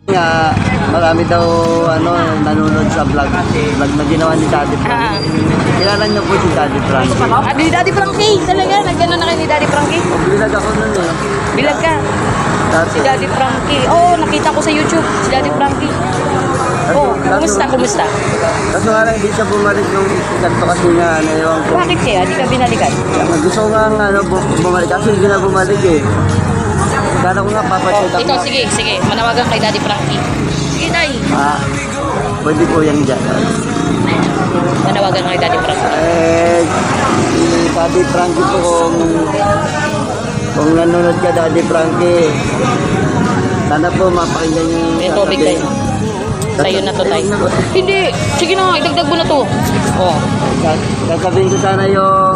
Nga, marami daw nanonood sa vlog na ginawa ni Daddy Frankie. Kilala niyo po si Daddy Frankie? Ni Daddy Frankie, talaga. Nagano na kayo ni Daddy Frankie? Bilag ako nun eh. Bilag ka. Si Daddy Frankie. Nakita ko sa YouTube. Si Daddy Frankie. Kumusta? Kaso nga lang, hindi siya bumalik yung kanto kasi nga, ewan ko. Bakit kaya? Di ka binalikan? Gusto ko nga bumalik kasi hindi na bumalik eh. Kala ko nga papacheck up. Ito, sige. Manawagan kay Daddy Frankie. Sige, tay. Pwede po yan dyan. Manawagan kay Daddy Frankie. Si Daddy Frankie po kung nanonood ka, Daddy Frankie, sana po mapakinggan yung May tubig tayo. Sa'yo na to, tay. Hindi. Sige na, idagdag mo na to. Sasabihin ko sana yung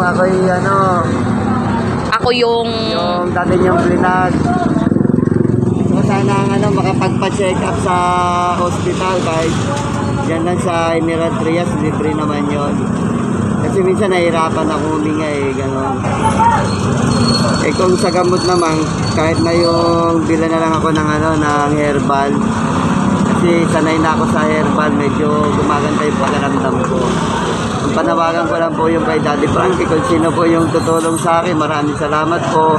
Ako yung dati niyong plinag. So sana makapagpa-check up sa hospital kahit dyan lang sa Emerald Trias, libre naman yun. Kasi minsan nahihirapan ako huminga gano'n. Kung sa gamot naman, kahit na yung bila na lang ako ng herbal. Kasi sanay na ako sa herbal, medyo gumaganda yung pagkaramdam ko. Ang panawagan ko lang po yung kay Daddy Frankie, kung sino po yung tutulong sa akin, maraming salamat po.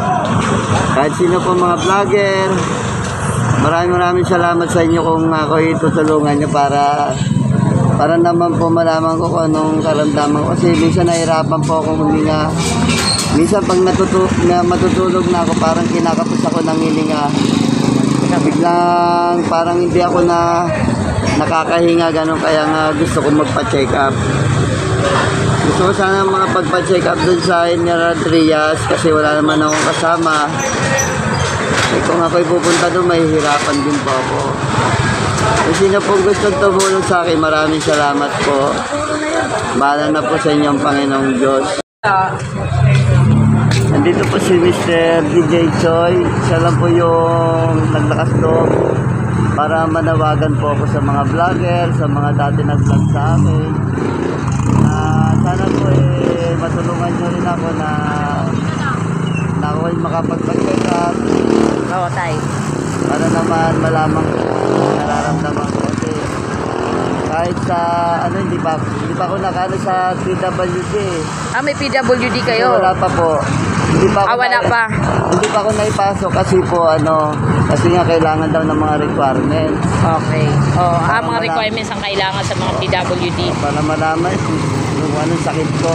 Kahit sino po mga vlogger, maraming salamat sa inyo kung ako itutulungan nyo para naman po malaman ko kung anong karamdaman ko. Kasi minsan nahirapan po akong huminga. Minsan pag matutulog na ako, parang kinakapos ako ng hininga. Biglang parang hindi ako nakakahinga ganun, kaya nga gusto ko magpa-check up. Gusto ko sana pagpa-check up dun sa Emerald Trias kasi wala naman akong kasama. Kung ako'y pupunta doon, mahihirapan din po ako. Kung sino po gusto tumulong sa akin, maraming salamat po. Bahala na po sa inyong Panginoong Diyos. Nandito po si Mr. DJ Choi. Siya lang po yung naglakas loob para manawagan po ako sa mga vlogger, sa mga dati nag-vlog sa akin. Sana po matulungan nyo rin ako na ako ay makapagpag-check up. Oo, tay. Para naman malaman ko nararamdaman ko. Kasi kahit sa hindi pa ako nakano sa PWD. May PWD kayo? Wala pa po. Hindi pa ako wala pa. Hindi pa ako naipasok kasi po kasi nga kailangan daw ng mga requirements. Okay. Mga requirements ang kailangan sa mga PWD. Para malaman kung anong sakit ko.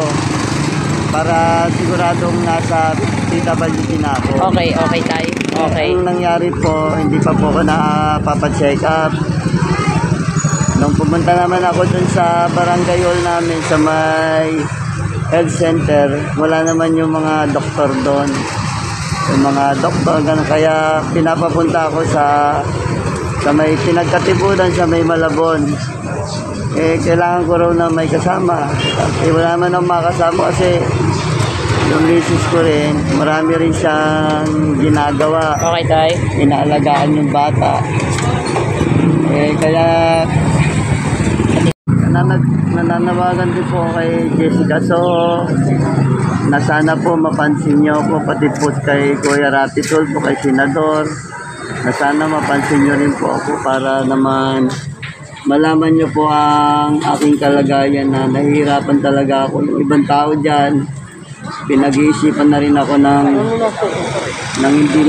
Para siguradong nasa PWD na ako. Okay, tay. Okay. Ang nangyari po, hindi pa po ako nakapapa-check up. Nung pumunta naman ako dun sa barangay hall namin sa may health center, wala naman yung mga doktor doon. Yung mga doktor, ganun. Kaya pinapapunta ako sa may pinagkatipunan, sa may Malabon. Kailangan ko raw na may kasama. Wala naman akong makasama kasi yung misis ko rin, marami rin siyang ginagawa. Okay, tay. Inaalagaan yung bata. Kaya nananawagan din po kay Jessica. So, na sana po mapansin niyo po, pati po kay Kuya Rapi Tulfo, kay Senador, na sana mapansin niyo rin po ako para naman malaman niyo po ang aking kalagayan na nahihirapan talaga ako. Yung ibang tao dyan, pinag-iisipan na rin ako ng hindi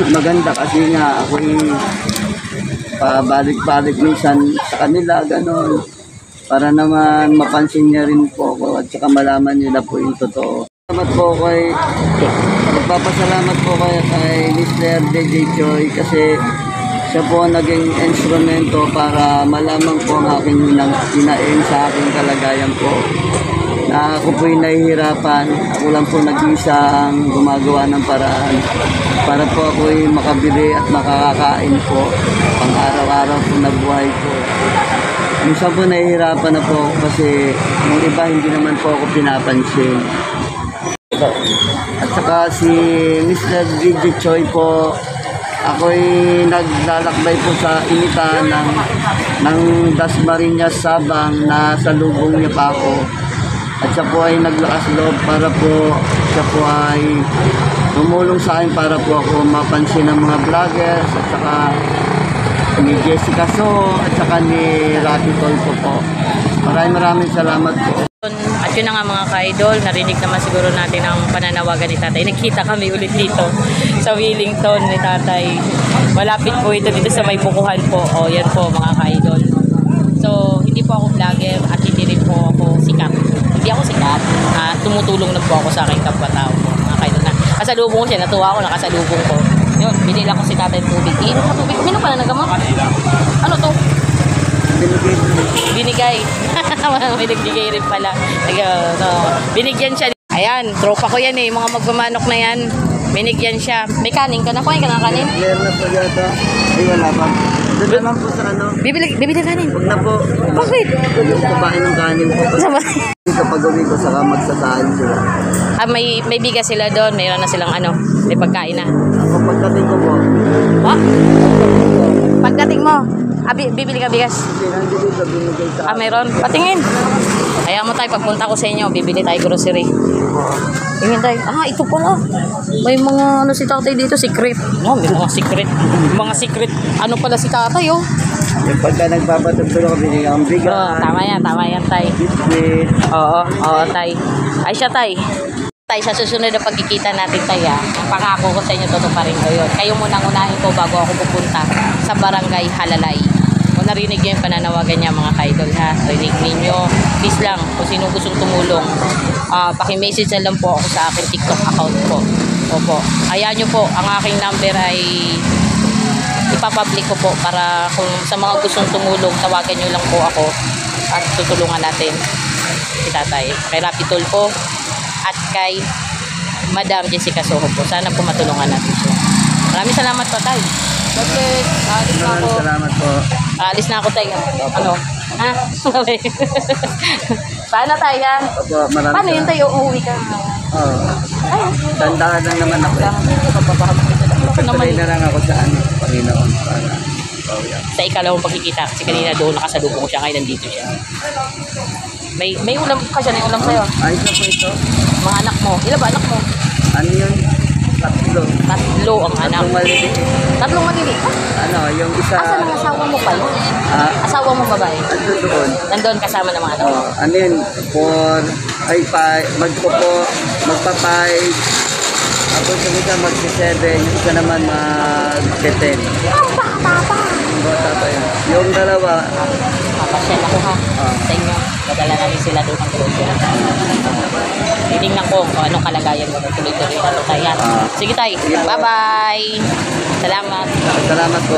maganda kasi nga ako pabalik-balik minsan sa kanila, gano'n. Para naman mapansin niya rin po ako at saka malaman nila po yung totoo. Magpapasalamat po kay Mr. DJ Choi kasi siya po ang naging instrumento para malaman po ang aking hinaing sa aking kalagayan po. Na ako po'y nahihirapan, ako lang po nag-isa ang gumagawa ng paraan para po ako'y makabili at makakakain po pang araw-araw po na buhay po. Minsan po nahihirapan na po ako kasi yung iba hindi naman po ako pinapansin. At saka si Mr. DJ Choi po, ako'y naglalakbay po sa initan ng Dasmariñas, Sabang na salubong niya pa ako. At siya po ay naglakas loob para po siya po ay tumulong sa akin para po ako mapansin ng mga vloggers at saka ni Jessica So, at saka ni Rapi Tolpo po. Maraming salamat po. At yun na nga mga ka-idol, narinig naman siguro natin ang pananawagan ni tatay. Nagkita kami ulit dito sa Wellington ni tatay. Malapit po ito dito sa may bukuhan po. O yan po mga ka-idol. So hindi po ako vlogger at hindi rin po ako sikat. Hindi ako sikat. Tumutulong lang po ako sa aking kapwa-tao po mga ka-idol. Kasalubong ko siya, natuwa ako nakasalubong ko. Yun, binila ko si tatay tubig. Inom ka tubig. Uminom ka na ng gamot. Ano to? Binigay. May nagbigay rin pala. Binigyan siya. Ayan, tropa ko yan eh. Mga magmamanok na yan. Binigyan siya. May kanin ka na? Kuhain ka ng kanin? Clear na po yata. Ay, wala pa. Doon na lang po sa ano. Bibili kanin. Huwag na po. Bakit? Yung kumain ng kanin po. Sama. Kapag uwi ko, saka magsasahin sila. May bigas sila doon. Mayroon na silang ano. May pagkain na. Ako pagdating ko po. What? Pagdating mo. Bibili ka bigas. Kasi nandito sa binigay sa Mayroon. Patingin. Kaya mo tayo, pagpunta ko sa inyo, bibili tayo grocery. Tingin tayo. Ito pala. May mga ano si tatay dito, secret. No, may mga secret. Mga secret. Ano pala si tatay, oh. yung pagka nagpapatugtog ako, binigay ang bigas. Tama yan, tay. Biscuit. Oo, tay. Ay siya, tay. Tay, sa susunod na pagkikita natin, tay, ang pangako ko sa inyo, totoo pa rin ko yun. Kayo munang unahin ko bago ako pupunta sa Barangay Halalay. Kung narinig niyo yung pananawagan niya, mga ka-idol, ha? Rinig ninyo. Please lang, kung sino gustong tumulong, paki-message na lang po ako sa aking TikTok account po. Opo. Kaya nyo po, ang aking number ay ipapublic ko po para kung sa mga gustong tumulong, tawagan nyo lang po ako at tutulungan natin si tatay. Kay Rapi Tolpo at kay Madam Jessica Soho po. Sana po matulungan natin siya. Maraming salamat po, tay. God bless. Alis na ako. Salamat po. Alis na ako, tay. Ano? Ha? Paano, tay, yan? Opo, maraming Paano yun, tayo? Uuwi ka. Oo. Tandaan lang naman ako. Naman, Pagpalay na lang ako sa ano, Panginoon. Para, sa ikalawang pagkikita, kasi kanina doon nakasalubong ko siya, ngayon nandito siya. May ulam ka siya, may ulam sa'yo. Ayos na po ito. Mga anak mo. Ilan ba anak mo? Ano yun? Tatlo. Tatlo ang anak. Tatlong maliliit. Tatlong maliliit. Ano, yung isa... Asan ang asawa mo pala? Asawa mo babae? Ando doon. Nandun kasama ng mga anak. Ano yun? Magpa-5. Tapos yung isa magsi-7. Yung isa naman mag-10. Ang bata pa. Bata pa yun. Yung dalawa, Papasyal ako ha. Sa inyo. Dadala namin sila doon ang grocery. Titingnan ko kung anong kalagayan mo. Tuloy-tuloy na tayo. Sige tayo. Bye-bye. Salamat. salamat po.